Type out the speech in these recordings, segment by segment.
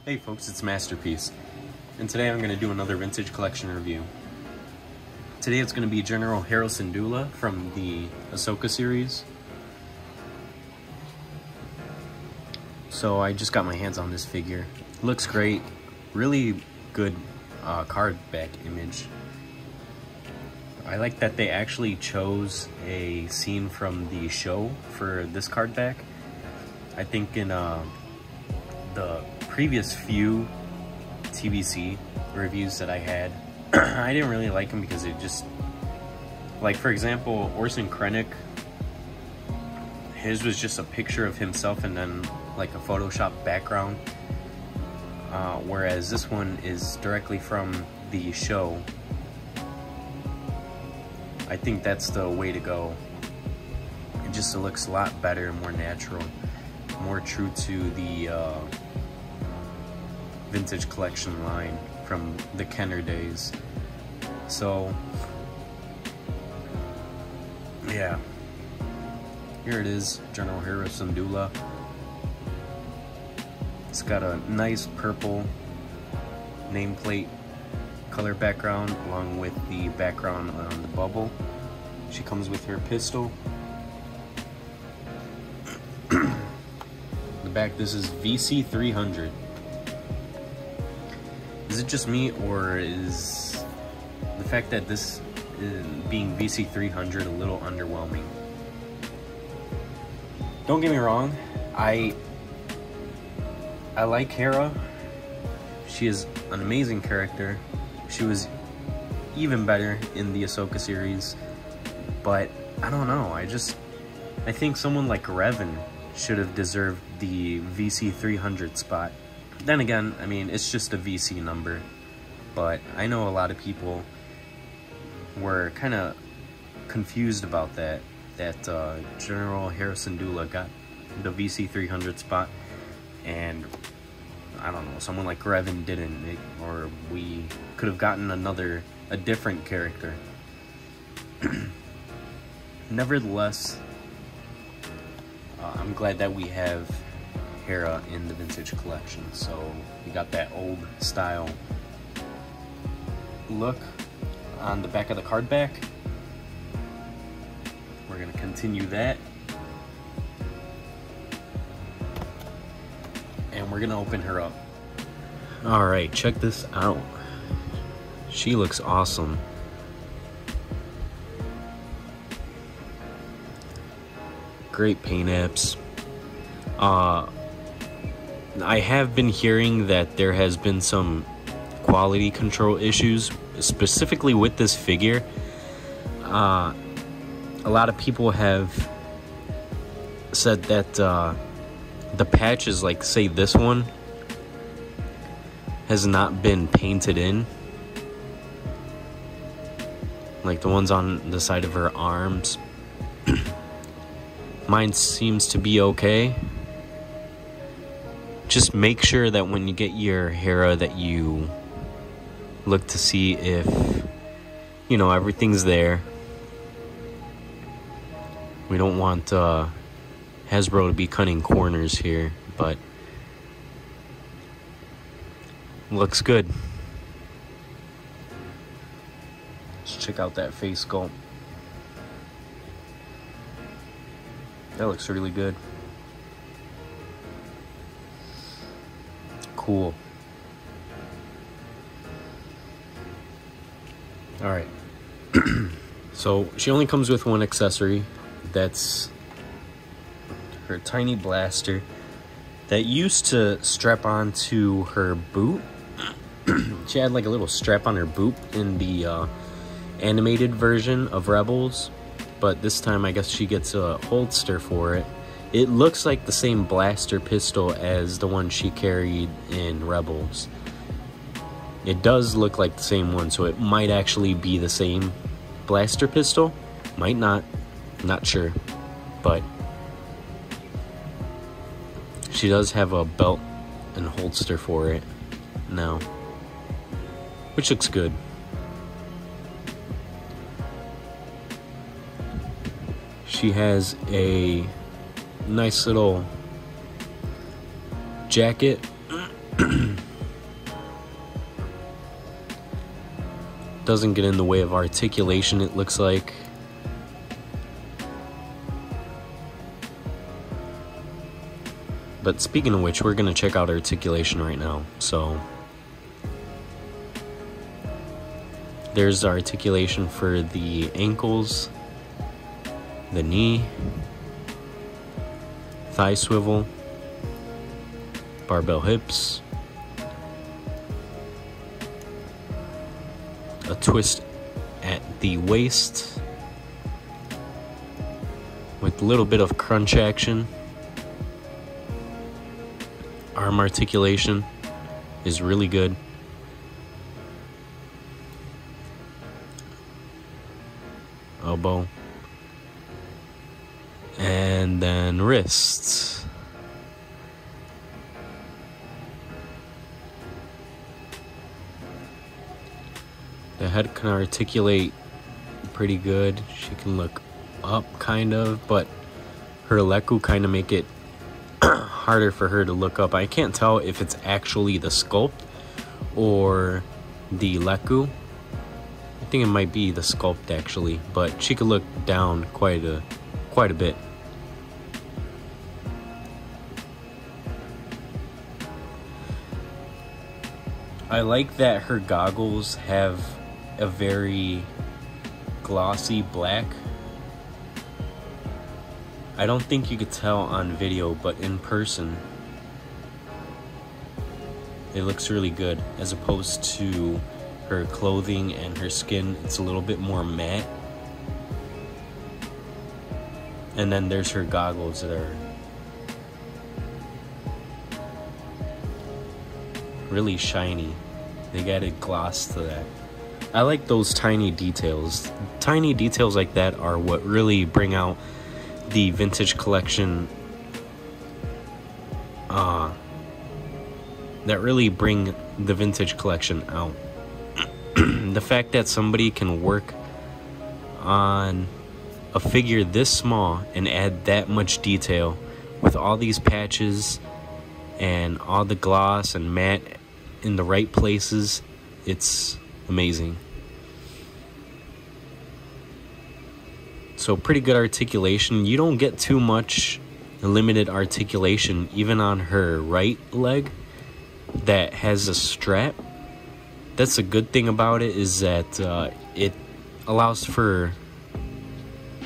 Hey folks, it's Masterpiece, and today I'm going to do another vintage collection review. Today it's going to be General Hera Syndulla from the Ahsoka Series. So I just got my hands on this figure. Looks great, really good card back image. I like that they actually chose a scene from the show for this card back. I think in the previous few TVC reviews that I had, I didn't really like them because it just, like for example, Orson Krennic, his was just a picture of himself and then like a Photoshop background, whereas this one is directly from the show. I think that's the way to go. It just looks a lot better, more natural, more true to the vintage collection line from the Kenner days. So yeah, here it is, General Hera Syndulla. It's got a nice purple nameplate color background along with the background on the bubble. She comes with her pistol. The back, this is VC 300. Is it just me, or is the fact that this is being VC 300 a little underwhelming? Don't get me wrong, I like Hera. She is an amazing character. She was even better in the Ahsoka series, but I don't know, I think someone like Revan should have deserved the VC 300 spot. Then again, I mean, it's just a VC number, but I know a lot of people were kind of confused about that General Hera Syndulla got the VC 300 spot, and I don't know, someone like Revan didn't, or we could have gotten a different character. Nevertheless, I'm glad that we have Hera in the vintage collection. So we got that old style look on the back of the card back. We're gonna continue that, and we're gonna open her up. All right, check this out. She looks awesome. Great paint apps. I have been hearing that there has been some quality control issues, specifically with this figure. A lot of people have said that the patches, like say this one, has not been painted in. Like the ones on the side of her arms. Mine seems to be okay. Just make sure that when you get your Hera that you look to see if, you know, everything's there. We don't want Hasbro to be cutting corners here, but looks good. Let's check out that face sculpt. That looks really good. Cool. Alright. So she only comes with one accessory. That's her tiny blaster that used to strap onto her boot. She had like a little strap on her boot in the animated version of Rebels, but this time I guess she gets a holster for it. It looks like the same blaster pistol as the one she carried in Rebels. It does look like the same one, so it might actually be the same blaster pistol. Might not. Not sure. But she does have a belt and holster for it now, which looks good. She has a nice little jacket Doesn't get in the way of articulation, it looks like. But speaking of which, we're going to check out articulation right now. So there's articulation for the ankles, the knee, thigh swivel, barbell hips, a twist at the waist with a little bit of crunch action. Arm articulation is really good. Elbow. And then wrists. The head can articulate pretty good. She can look up kind of, but her leku kind of make it harder for her to look up. I can't tell if it's actually the sculpt or the leku. I think it might be the sculpt actually, but she could look down quite a bit. I like that her goggles have a very glossy black. I don't think you could tell on video, but in person it looks really good, as opposed to her clothing and her skin. It's a little bit more matte. And then there's her goggles that are really shiny. They added gloss to that. I like those tiny details. Tiny details like that are what really bring out the vintage collection, that really bring the vintage collection out. The fact that somebody can work on a figure this small and add that much detail with all these patches and all the gloss and matte in the right places, it's amazing. So pretty good articulation. You don't get too much limited articulation even on her right leg that has a strap. That's a good thing about it, is that it allows for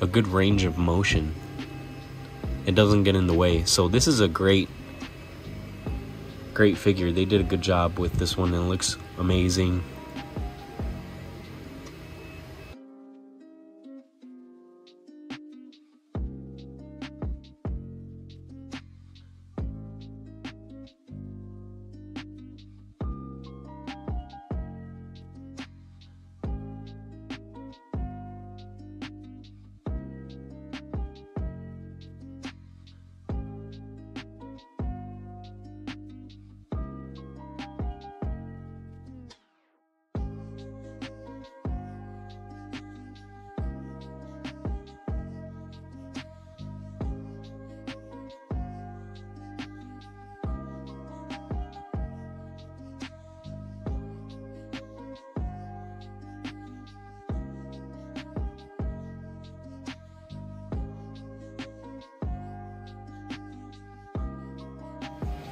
a good range of motion. It doesn't get in the way. So this is a great figure. They did a good job with this one and it looks amazing.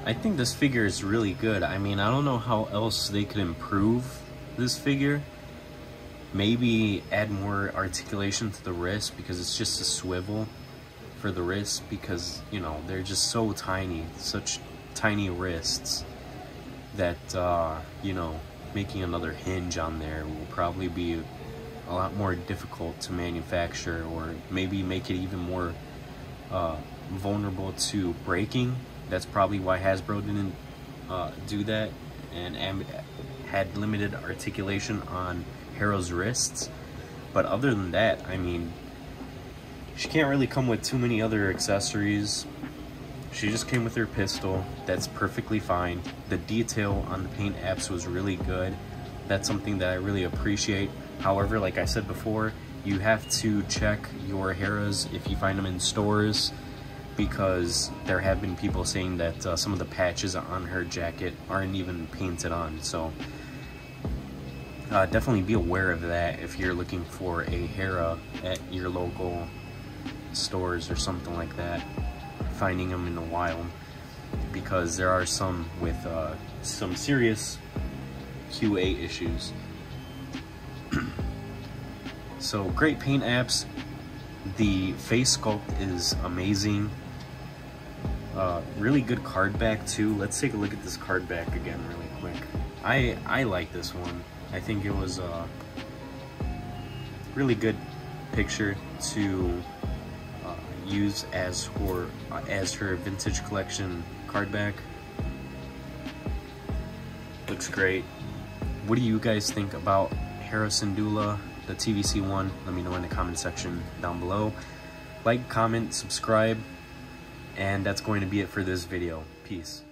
I think this figure is really good. I mean, I don't know how else they could improve this figure. Maybe add more articulation to the wrist, because it's just a swivel for the wrist, because, you know, they're just so tiny, such tiny wrists that, you know, making another hinge on there will probably be a lot more difficult to manufacture, or maybe make it even more vulnerable to breaking. That's probably why Hasbro didn't do that and had limited articulation on Hera's wrists. But other than that, I mean, she can't really come with too many other accessories. She just came with her pistol. That's perfectly fine. The detail on the paint apps was really good. That's something that I really appreciate. However, like I said before, you have to check your Heras if you find them in stores. because there have been people saying that some of the patches on her jacket aren't even painted on. So definitely be aware of that if you're looking for a Hera at your local stores or something like that, finding them in the wild, because there are some with some serious QA issues. So great paint apps. The face sculpt is amazing. Really good card back too. Let's take a look at this card back again really quick. I like this one. I think it was a really good picture to use as her vintage collection card back. Looks great. What do you guys think about Hera Syndulla, the TVC one? Let me know in the comment section down below. Like, comment, subscribe, and that's going to be it for this video. Peace.